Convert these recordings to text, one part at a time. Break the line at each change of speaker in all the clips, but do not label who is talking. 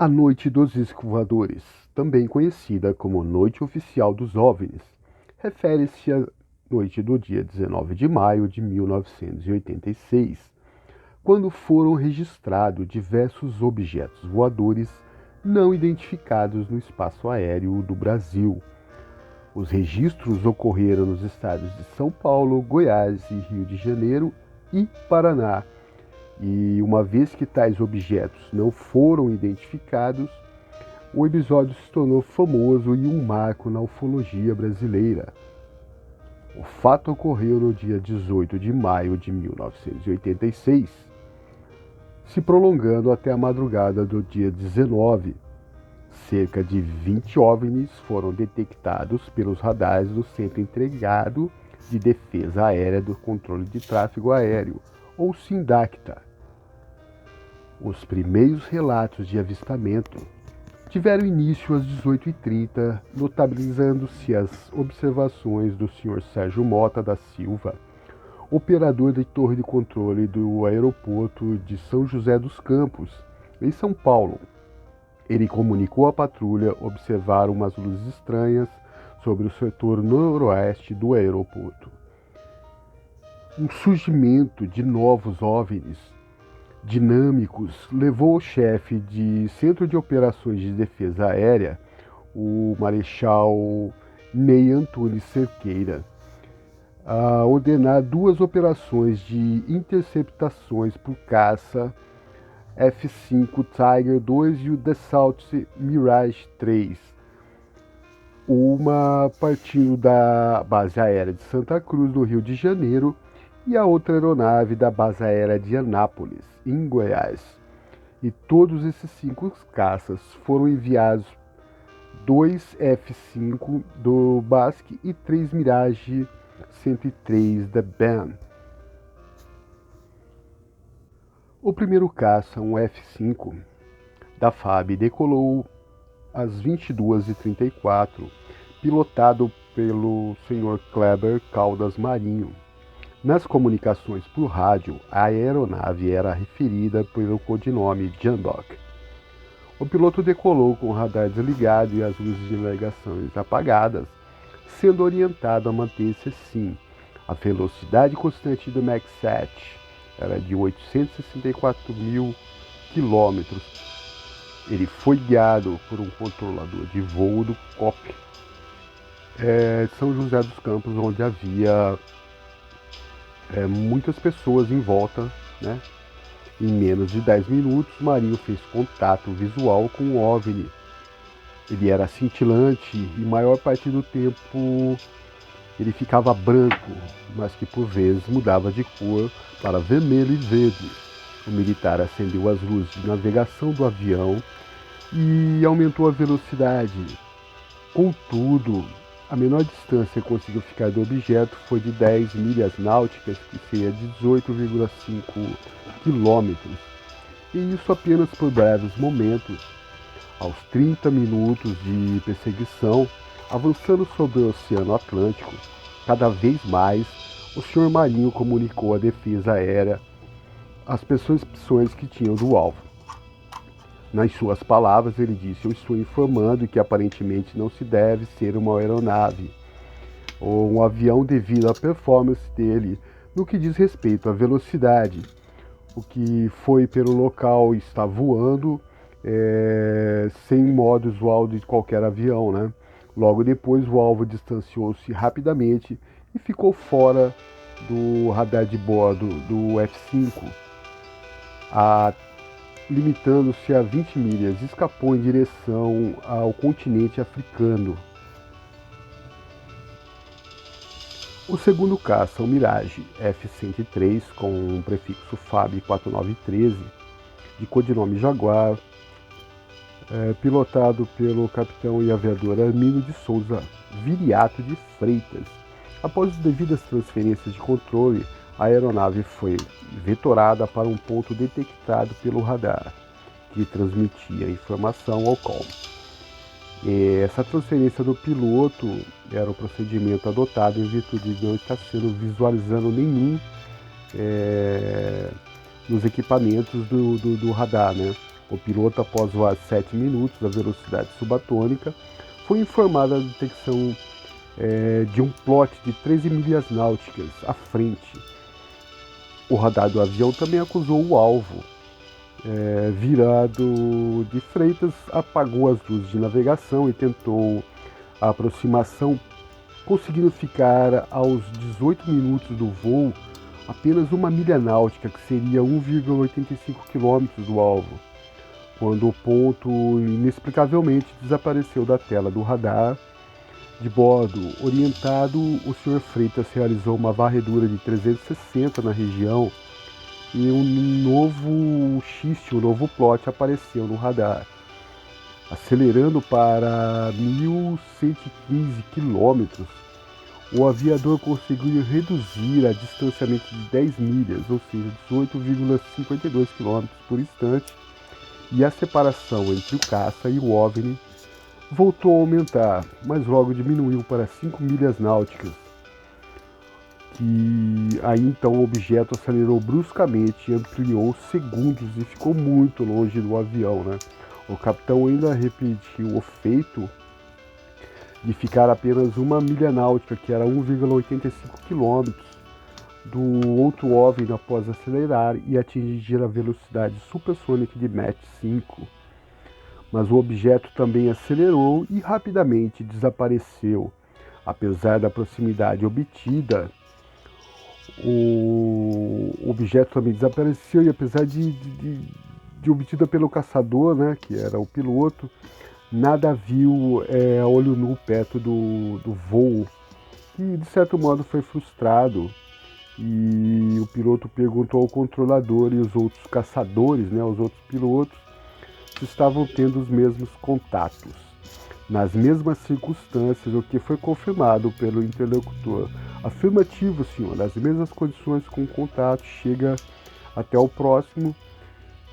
A Noite dos Discos Voadores, também conhecida como Noite Oficial dos OVNIs, refere-se à noite do dia 19 de maio de 1986, quando foram registrados diversos objetos voadores não identificados no espaço aéreo do Brasil. Os registros ocorreram nos estados de São Paulo, Goiás e Rio de Janeiro e Paraná. E uma vez que tais objetos não foram identificados, o episódio se tornou famoso e um marco na ufologia brasileira. O fato ocorreu no dia 18 de maio de 1986, se prolongando até a madrugada do dia 19. Cerca de 20 OVNIs foram detectados pelos radares do Centro Integrado de Defesa Aérea do Controle de Tráfego Aéreo, ou SINDACTA. Os primeiros relatos de avistamento tiveram início às 18h30, notabilizando-se as observações do Sr. Sérgio Mota da Silva, operador de torre de controle do aeroporto de São José dos Campos, em São Paulo. Ele comunicou à patrulha observar umas luzes estranhas sobre o setor noroeste do aeroporto. Um surgimento de novos OVNIs dinâmicos levou o chefe de Centro de Operações de Defesa Aérea, o Marechal Ney Antunes Cerqueira, a ordenar duas operações de interceptações por caça F-5 Tiger II e o Dassault Mirage 3, uma partindo da base aérea de Santa Cruz, no Rio de Janeiro, e a outra aeronave da base aérea de Anápolis, em Goiás. E todos esses 5 caças foram enviados, 2 F-5 do BASC e 3 Mirage 103 da BAM. O primeiro caça, um F-5 da FAB, decolou às 22h34, pilotado pelo Sr. Kleber Caldas Marinho. Nas comunicações por rádio, a aeronave era referida pelo codinome Jandok. O piloto decolou com o radar desligado e as luzes de navegação apagadas, sendo orientado a manter-se assim. A velocidade constante do Mach 7 era de 864.000 km. Ele foi guiado por um controlador de voo do COP, São José dos Campos, onde havia muitas pessoas em volta, né? Em menos de 10 minutos, Marinho fez contato visual com o OVNI. Ele era cintilante e maior parte do tempo ele ficava branco, mas que por vezes mudava de cor para vermelho e verde. O militar acendeu as luzes de navegação do avião e aumentou a velocidade. Contudo, a menor distância que conseguiu ficar do objeto foi de 10 milhas náuticas, que seria 18,5 quilômetros. E isso apenas por breves momentos. Aos 30 minutos de perseguição, avançando sobre o Oceano Atlântico, cada vez mais, o Sr. Marinho comunicou à defesa aérea as percepções que tinham do alvo. Nas suas palavras, ele disse: "Eu estou informando que aparentemente não se deve ser uma aeronave ou um avião devido à performance dele no que diz respeito à velocidade. O que foi pelo local está voando sem modo usual de qualquer avião, né? Logo depois, o alvo distanciou-se rapidamente e ficou fora do radar de bordo do F-5. Limitando-se a 20 milhas, escapou em direção ao continente africano." O segundo caça, o Mirage F-103, com o prefixo FAB 4913, de codinome Jaguar, pilotado pelo capitão e aviador Armindo de Souza Viriato de Freitas. Após as devidas transferências de controle, a aeronave foi vetorada para um ponto detectado pelo radar, que transmitia informação ao COM. Essa transferência do piloto era o procedimento adotado em virtude de não estar sendo visualizando nenhum nos equipamentos do radar, né? O piloto, após voar 7 minutos à velocidade subatônica, foi informado da detecção de um plot de 13 milhas náuticas à frente. O radar do avião também acusou o alvo. Virado de Freitas, apagou as luzes de navegação e tentou a aproximação, conseguindo ficar aos 18 minutos do voo apenas uma milha náutica, que seria 1,85 quilômetros do alvo, quando o ponto inexplicavelmente desapareceu da tela do radar. De bordo, orientado, o Sr. Freitas realizou uma varredura de 360 na região e um novo xiste, um novo plot apareceu no radar. Acelerando para 1.115 km, o aviador conseguiu reduzir a distanciamento de 10 milhas, ou seja, 18,52 km por instante, e a separação entre o caça e o OVNI voltou a aumentar, mas logo diminuiu para 5 milhas náuticas. Que aí então o objeto acelerou bruscamente, ampliou segundos e ficou muito longe do avião, né? O capitão ainda repetiu o feito de ficar apenas uma milha náutica, que era 1,85 km, do outro OVNI após acelerar e atingir a velocidade supersônica de Mach 5. Mas o objeto também acelerou e rapidamente desapareceu. Apesar da proximidade obtida, o objeto também desapareceu, e apesar de obtida pelo caçador, né, que era o piloto, nada viu a olho nu perto do voo, que de certo modo foi frustrado. E o piloto perguntou ao controlador e os outros caçadores, né, os outros pilotos, se estavam tendo os mesmos contatos, nas mesmas circunstâncias, o que foi confirmado pelo interlocutor. Afirmativo, senhor, nas mesmas condições com contato, chega até o próximo,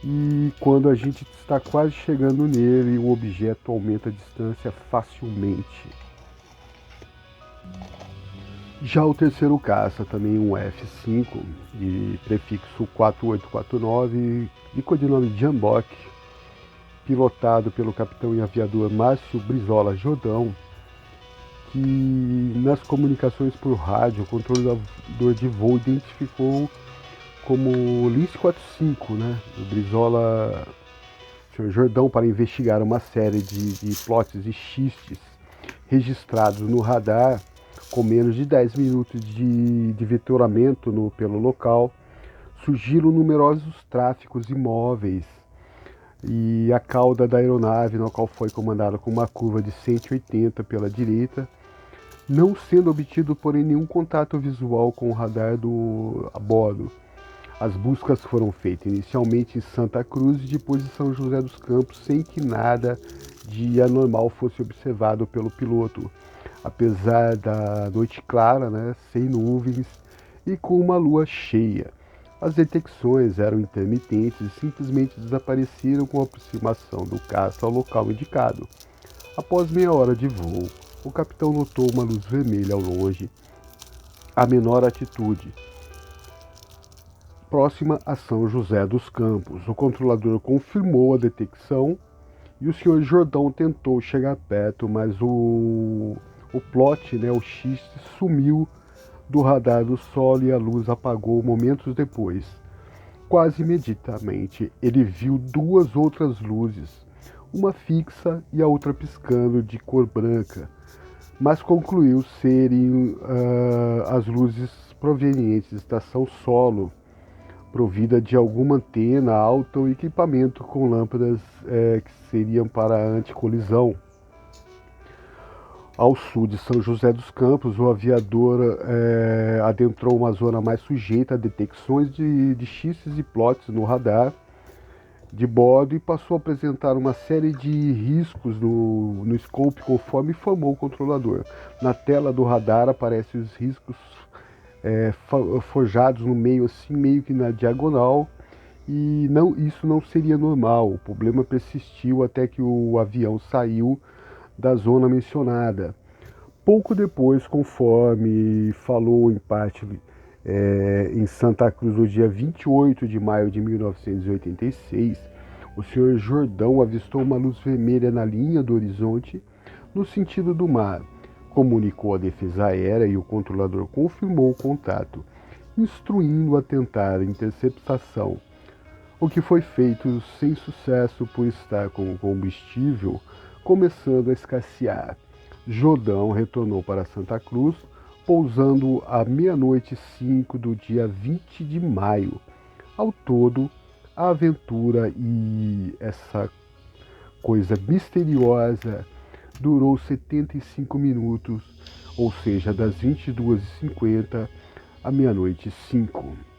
e quando a gente está quase chegando nele, o objeto aumenta a distância facilmente. Já o terceiro caça, também um F-5, de prefixo 4849 e codinome Jambok, pilotado pelo capitão e aviador Márcio Brizola Jordão, que nas comunicações por rádio, o controlador de voo identificou como Lince 45, né? O Brizola, o Sr. Jordão, para investigar uma série de plots e xistes registrados no radar com menos de 10 minutos de vitoramento pelo local. Surgiram numerosos tráficos imóveis e a cauda da aeronave, na qual foi comandada com uma curva de 180 pela direita, não sendo obtido, porém, nenhum contato visual com o radar a bordo. As buscas foram feitas inicialmente em Santa Cruz e depois em São José dos Campos, sem que nada de anormal fosse observado pelo piloto, apesar da noite clara, né, sem nuvens e com uma lua cheia. As detecções eram intermitentes e simplesmente desapareceram com a aproximação do caça ao local indicado. Após meia hora de voo, o capitão notou uma luz vermelha ao longe, a menor altitude, próxima a São José dos Campos. O controlador confirmou a detecção e o Sr. Jordão tentou chegar perto, mas o plot, né, o xiste, sumiu do radar do solo e a luz apagou momentos depois. Quase imediatamente, ele viu duas outras luzes, uma fixa e a outra piscando de cor branca, mas concluiu serem as luzes provenientes da estação solo, provida de alguma antena alta ou equipamento com lâmpadas que seriam para anticolisão. Ao sul de São José dos Campos, o aviador adentrou uma zona mais sujeita a detecções de xistes e plots no radar de bordo e passou a apresentar uma série de riscos no scope, conforme informou o controlador. Na tela do radar aparecem os riscos forjados no meio, assim, meio que na diagonal, e isso não seria normal. O problema persistiu até que o avião saiu da zona mencionada. Pouco depois, conforme falou em parte em Santa Cruz, no dia 28 de maio de 1986, O Sr. Jordão avistou uma luz vermelha na linha do horizonte, no sentido do mar. Comunicou à defesa aérea e o controlador confirmou o contato, instruindo a tentar a interceptação, o que foi feito sem sucesso por estar com o combustível começando a escassear. Jordão retornou para Santa Cruz, pousando à 00:05 do dia 20 de maio. Ao todo, a aventura e essa coisa misteriosa durou 75 minutos, ou seja, das 22h50 à 00:05.